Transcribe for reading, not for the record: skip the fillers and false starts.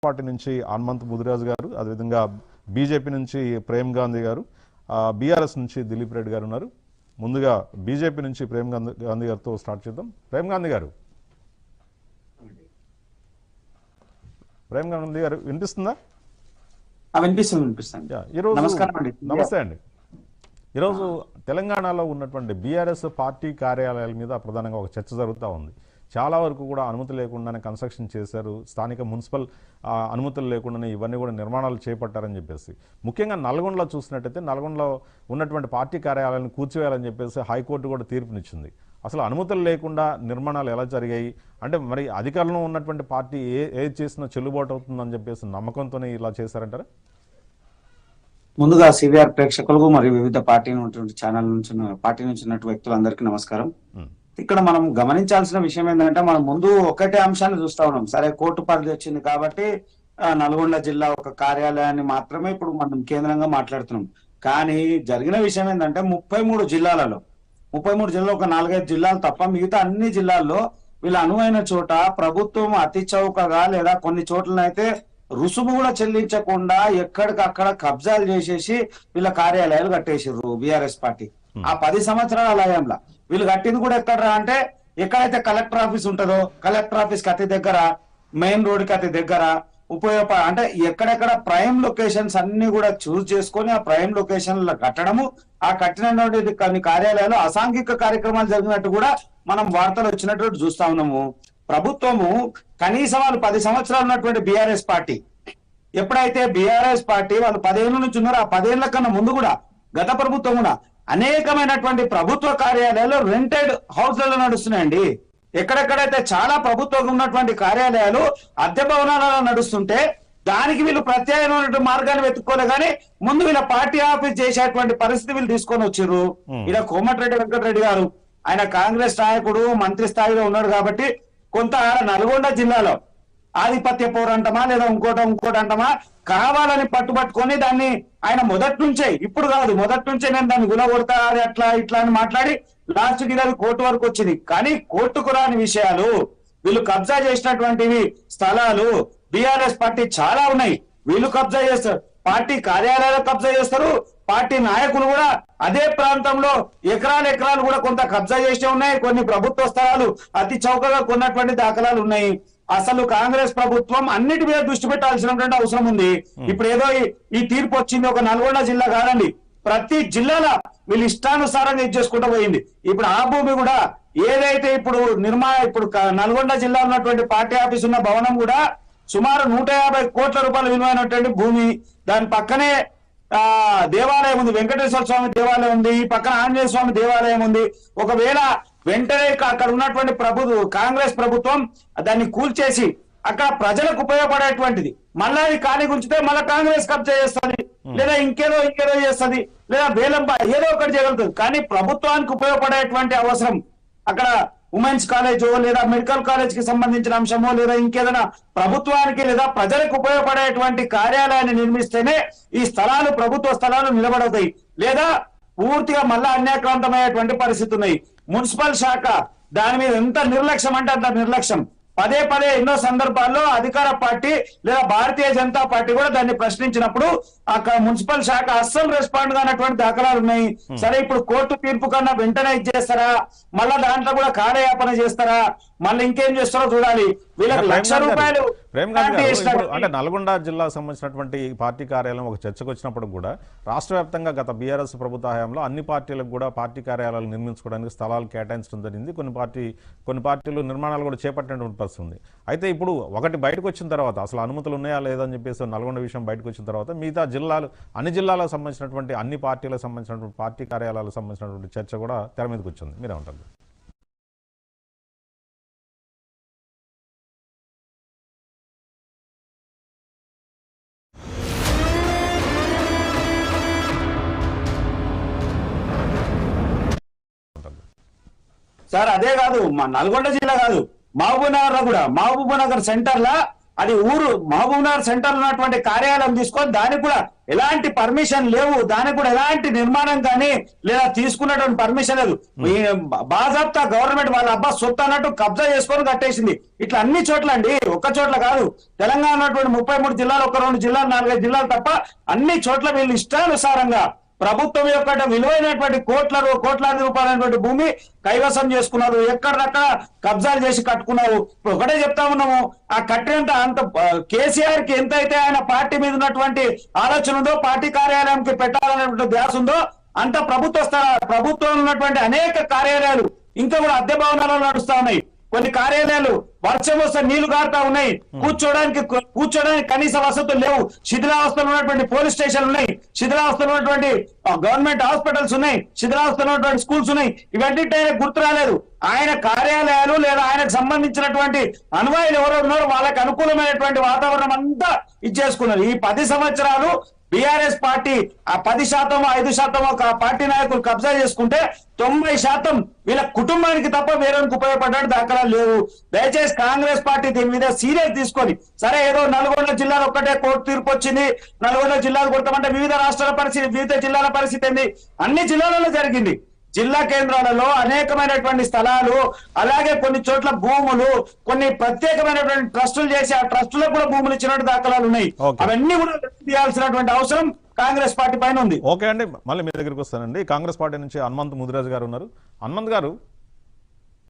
Party నుంచి హనుమంత్ ముదిరాజు గారు, అదేవిధంగా బీజేపీ నుంచి ప్రేమ్ గాంధీ గారు, బీఆర్ఎస్ నుంచి దిలీప్ రెడ్డి గారు ఉన్నారు. ముందుగా బీజేపీ నుంచి ప్రేమ్ గాంధీ గారితో స్టార్ట్ చేద్దాం. ప్రేమ్ గాంధీ గారు వినిపిస్తుందా? నమస్తే అండి. ఈరోజు తెలంగాణలో ఉన్నటువంటి బీఆర్ఎస్ పార్టీ కార్యాలయాల మీద ప్రధానంగా ఒక చర్చ జరుగుతూ ఉంది. చాలా వరకు కూడా అనుమతి లేకుండానే కన్స్ట్రక్షన్ చేశారు, స్థానిక మున్సిపల్ అనుమతులు లేకుండానే ఇవన్నీ కూడా నిర్మాణాలు చేపట్టారని చెప్పేసి, ముఖ్యంగా నల్గొండలో చూసినట్టయితే నల్గొండలో ఉన్నటువంటి పార్టీ కార్యాలయాలను కూర్చోవేయాలని చెప్పేసి హైకోర్టు కూడా తీర్పునిచ్చింది. అసలు అనుమతులు లేకుండా నిర్మాణాలు ఎలా జరిగాయి అంటే మరి అధికారంలో ఉన్నటువంటి పార్టీ ఏది చేసినా చెల్లుబాటు అవుతుందని చెప్పేసి నమ్మకంతోనే ఇలా చేశారంటారా? ముందుగా సివిఆర్ ప్రేక్షకులకు మరియు వివిధ పార్టీ నుంచి ఉన్నటువంటి వ్యక్తులందరికీ నమస్కారం. ఇక్కడ మనం గమనించాల్సిన విషయం ఏంటంటే, మనం ముందు ఒకటే అంశాన్ని చూస్తా ఉన్నాం. సరే, కోర్టు పరిధి వచ్చింది కాబట్టి నల్గొండ జిల్లా ఒక కార్యాలయాన్ని మాత్రమే ఇప్పుడు మనం కేంద్రంగా మాట్లాడుతున్నాం. కానీ జరిగిన విషయం ఏంటంటే 33 జిల్లాలలో ఒక 4-5 జిల్లాలు తప్ప మిగతా అన్ని జిల్లాల్లో వీళ్ళ అనువైన చోట ప్రభుత్వం అతి చౌకగా లేదా కొన్ని చోట్లనైతే రుసుము కూడా చెల్లించకుండా ఎక్కడికక్కడ కబ్జాలు చేసేసి వీళ్ళ కార్యాలయాలు కట్టేసారు బీఆర్ఎస్ పార్టీ. ఆ 10 సంవత్సరాల లయంలో వీళ్ళు కట్టింది కూడా ఎక్కడ అంటే, ఎక్కడైతే కలెక్టర్ ఆఫీస్ ఉంటుందో కలెక్టర్ ఆఫీస్ కి అతి దగ్గర, మెయిన్ రోడ్ కి అతి దగ్గర అంటే ఎక్కడెక్కడ ప్రైమ్ లొకేషన్స్ అన్ని కూడా చూస్ చేసుకొని ఆ ప్రైమ్ లొకేషన్ లో కట్టడము, ఆ కట్టినటువంటి కొన్ని కార్యాలయాలు అసాంఘిక కార్యక్రమాలు జరిగినట్టు కూడా మనం వార్తలు వచ్చినట్టు చూస్తా ఉన్నాము. ప్రభుత్వము కనీసం వాళ్ళు 10 సంవత్సరాలు ఉన్నటువంటి బీఆర్ఎస్ పార్టీ, ఎప్పుడైతే బీఆర్ఎస్ పార్టీ వాళ్ళు 10 ఏళ్ళ నుంచి ఉన్నారో ఆ 10 ఏళ్ల కన్నా ముందు కూడా గత ప్రభుత్వం కూడా అనేకమైనటువంటి ప్రభుత్వ కార్యాలయాలు రెంటెడ్ హౌస్లలో నడుస్తున్నాయండి. ఎక్కడెక్కడైతే చాలా ప్రభుత్వం ఉన్నటువంటి కార్యాలయాలు అద్దె భవనాలలో నడుస్తుంటే దానికి వీళ్ళు ప్రత్యేకమైనటువంటి మార్గాన్ని వెతుక్కోలే కానీ ముందు వీళ్ళ పార్టీ ఆఫీస్ చేసేటువంటి పరిస్థితి వీళ్ళు తీసుకొని వచ్చారు. ఇలా కోమటిరెడ్డి వెంకటరెడ్డి గారు, ఆయన కాంగ్రెస్ నాయకుడు, మంత్రి స్థాయిలో ఉన్నాడు కాబట్టి కొంత నల్గొండ జిల్లాలో ఆధిపత్య పోరంటమా లేదా ఇంకోటి అంటమా కావాలని పట్టుబట్టుకొని దాన్ని ఆయన మొదటి నుంచే, ఇప్పుడు కాదు మొదటి నుంచే నేను దాన్ని గులగొడతా అట్లా ఇట్లా అని మాట్లాడి లాస్ట్ కి అది కోర్టు వరకు వచ్చింది. కానీ కోర్టుకు రాని విషయాలు, వీళ్ళు కబ్జా చేసినటువంటివి స్థలాలు బీఆర్ఎస్ పార్టీ చాలా ఉన్నాయి. వీళ్ళు కబ్జా చేస్తారు, పార్టీ కార్యాలయాలు కబ్జా చేస్తారు, పార్టీ నాయకులు కూడా అదే ప్రాంతంలో ఎకరాలు కూడా కొంత కబ్జా చేసే ఉన్నాయి. కొన్ని ప్రభుత్వ స్థలాలు అతి చౌకగా కొన్నటువంటి దాఖలాలు ఉన్నాయి. అసలు కాంగ్రెస్ ప్రభుత్వం అన్నిటి మీద దృష్టి పెట్టాల్సినటువంటి అవసరం ఉంది. ఇప్పుడు ఏదో ఈ తీర్పు వచ్చింది ఒక నల్గొండ జిల్లా కాదండి, ప్రతి జిల్లాలో వీళ్ళు ఇష్టానుసారంగా చేసుకుంటూ పోయింది. ఇప్పుడు ఆ భూమి కూడా ఏదైతే ఇప్పుడు నల్గొండ జిల్లా ఉన్నటువంటి పార్టీ ఆఫీస్ ఉన్న భవనం కూడా సుమారు 150 కోట్ల రూపాయల విలువైనటువంటి భూమి. దాని పక్కనే దేవాలయం ఉంది, వెంకటేశ్వర స్వామి దేవాలయం ఉంది, ఈ పక్కన ఆంజనేయ స్వామి దేవాలయం ఉంది. ఒకవేళ వెంటనే అక్కడ ఉన్నటువంటి కాంగ్రెస్ ప్రభుత్వం దాన్ని కూల్చేసి అక్కడ ప్రజలకు ఉపయోగపడేటువంటిది మళ్ళా అది ఖాళీ ఉంచితే మళ్ళీ కాంగ్రెస్ కబ్జా చేస్తుంది, లేదా ఇంకేదో చేస్తుంది, లేదా వేలంపా ఏదో ఒకటి చేయగలుగుతుంది. కానీ ప్రభుత్వానికి ఉపయోగపడేటువంటి అవసరం అక్కడ ఉమెన్స్ కాలేజో లేదా మెడికల్ కాలేజ్ కి సంబంధించిన అంశమో లేదా ఇంకేదైనా ప్రభుత్వానికి లేదా ప్రజలకు ఉపయోగపడేటువంటి కార్యాలయాన్ని నిర్మిస్తేనే ఈ స్థలాలు ప్రభుత్వ స్థలాలు నిలబడతాయి. లేదా పూర్తిగా మళ్ళా అన్యాక్రాంతమయ్యేటువంటి పరిస్థితి ఉన్నాయి. మున్సిపల్ శాఖ దాని మీద ఎంత నిర్లక్ష్యం అంటే అంత నిర్లక్ష్యం. పదే ఎన్నో సందర్భాల్లో అధికార పార్టీ లేదా భారతీయ జనతా పార్టీ కూడా దాన్ని ప్రశ్నించినప్పుడు అక్కడ మున్సిపల్ శాఖ అస్సలు రెస్పాండ్ కానటువంటి దాఖలాలు ఉన్నాయి. సరే, ఇప్పుడు కోర్టు తీర్పు కన్నా వెంటనే ఇచ్చేస్తారా, మళ్ళా దాంట్లో కూడా కాలయాపన చేస్తారా, మళ్ళీ ఇంకేం చేస్తారో చూడాలి. వీళ్ళకి ₹1,00,000 అంటే నల్గొండ జిల్లాకు సంబంధించినటువంటి పార్టీ కార్యాలయం ఒక చర్చకు వచ్చినప్పుడు కూడా రాష్ట్ర వ్యాప్తంగా గత బీఆర్ఎస్ ప్రభుత్వ హయాంలో అన్ని పార్టీలకు కూడా పార్టీ కార్యాలయాలు నిర్మించుకోవడానికి స్థలాలు కేటాయించడం జరిగింది. కొన్ని పార్టీలు నిర్మాణాలు కూడా చేపట్టినటువంటి పరిస్థితి ఉంది. అయితే ఇప్పుడు ఒకటి బయటకు వచ్చిన తర్వాత అసలు అనుమతులు ఉన్నాయా లేదని చెప్పేసి నల్గొండ విషయం బయటకు వచ్చిన తర్వాత మిగతా అన్ని జిల్లాలకు సంబంధించినటువంటి అన్ని పార్టీలకు సంబంధించినటువంటి పార్టీ కార్యాలయాలకు సంబంధించినటువంటి చర్చ కూడా తెర మీదకి వచ్చింది. మీరేమంటారు? సార్ అదే కాదు, మా నల్గొండ జిల్లా కాదు, మహబూబ్ నగర్ లో కూడా, మహబూబ్ నగర్ సెంటర్ లా అది ఊరు మహబూబ్నగర్ సెంటర్ ఉన్నటువంటి కార్యాలయం తీసుకొని దానికి కూడా ఎలాంటి పర్మిషన్ లేవు, దానికి కూడా ఎలాంటి నిర్మాణం కానీ లేదా తీసుకున్నటువంటి పర్మిషన్ లేదు. ఈ బాజాప్తా గవర్నమెంట్ వాళ్ళ అబ్బా సొత్తు అన్నట్టు కబ్జా చేసుకొని కట్టేసింది. ఇట్లా అన్ని చోట్ల అండి, ఒక్క చోట్ల కాదు. తెలంగాణ ఉన్నటువంటి 33 జిల్లాలు, ఒక 2 జిల్లాలు, 4-5 జిల్లాలు తప్ప అన్ని చోట్ల వీళ్ళు ఇష్టానుసారంగా ప్రభుత్వం యొక్క విలువైనటువంటి కోట్లాది రూపాయలైనటువంటి భూమి కైవసం చేసుకున్నారు. ఎక్కడక్కడ కబ్జాలు చేసి కట్టుకున్నారు. ఇప్పుడు ఒకటే చెప్తా ఉన్నాము, ఆ కట్టినంత అంత కేసీఆర్ కి ఎంతైతే ఆయన పార్టీ మీద ఉన్నటువంటి ఆలోచన ఉందో, పార్టీ కార్యాలయంకి పెట్టాలనేటువంటి ధ్యాస ఉందో, అంత ప్రభుత్వంలో ఉన్నటువంటి అనేక కార్యాలయాలు ఇంకా కూడా అద్దె భవనాలలో నడుస్తా ఉన్నాయి. కొన్ని కార్యాలయాలు వర్షం వస్తే నీళ్లు గారుతా ఉన్నాయి. కూర్చోడానికి కనీస వసతులు లేవు. శిథిలావస్థలో ఉన్నటువంటి పోలీస్ స్టేషన్లు ఉన్నాయి, శిథిలావస్థలో ఉన్నటువంటి గవర్నమెంట్ హాస్పిటల్స్ ఉన్నాయి, శిథిలావస్థలో ఉన్నటువంటి స్కూల్స్ ఉన్నాయి. ఇవన్నీ గుర్తు రాలేదు. ఆయన కార్యాలయాలు లేదా ఆయనకు సంబంధించినటువంటి అనువాయులు ఎవరు ఉన్నారో వాళ్ళకి అనుకూలమైనటువంటి వాతావరణం అంతా ఇచ్చేసుకున్నారు. ఈ 10 సంవత్సరాలు బీఆర్ఎస్ పార్టీ ఆ 10%, 5% పార్టీ నాయకులు కబ్జా చేసుకుంటే 90% వీళ్ళ కుటుంబానికి తప్ప వేరేకి ఉపయోగపడ్డాడు దాఖలాలు లేవు. దయచేసి కాంగ్రెస్ పార్టీ దీని మీద సీరియస్ తీసుకొని, సరే ఏదో నల్గొండ జిల్లాలో ఒక్కటే కోర్టు తీర్పు వచ్చింది, నల్గొండ జిల్లాలు కొడతామంటే వివిధ రాష్ట్రాల పరిస్థితి, వివిధ జిల్లాల పరిస్థితి ఏంది? అన్ని జిల్లాలలో జరిగింది. జిల్లా కేంద్రాలలో అనేకమైనటువంటి స్థలాలు, అలాగే కొన్ని చోట్ల భూములు, కొన్ని ప్రత్యేకమైనటువంటి ట్రస్టులు చేసి ఆ ట్రస్టులకు కూడా భూములు ఇచ్చినట్టు దాఖలాలు ఉన్నాయి. అవన్నీ కూడా తీయాల్సినటువంటి అవసరం కాంగ్రెస్ పార్టీ పైన ఉంది. ఓకే అండి, మళ్ళీ మీ దగ్గరికి వస్తానండి. కాంగ్రెస్ పార్టీ నుంచి హనుమంత్ ముదిరాజు గారు ఉన్నారు. హనుమంత్ గారు,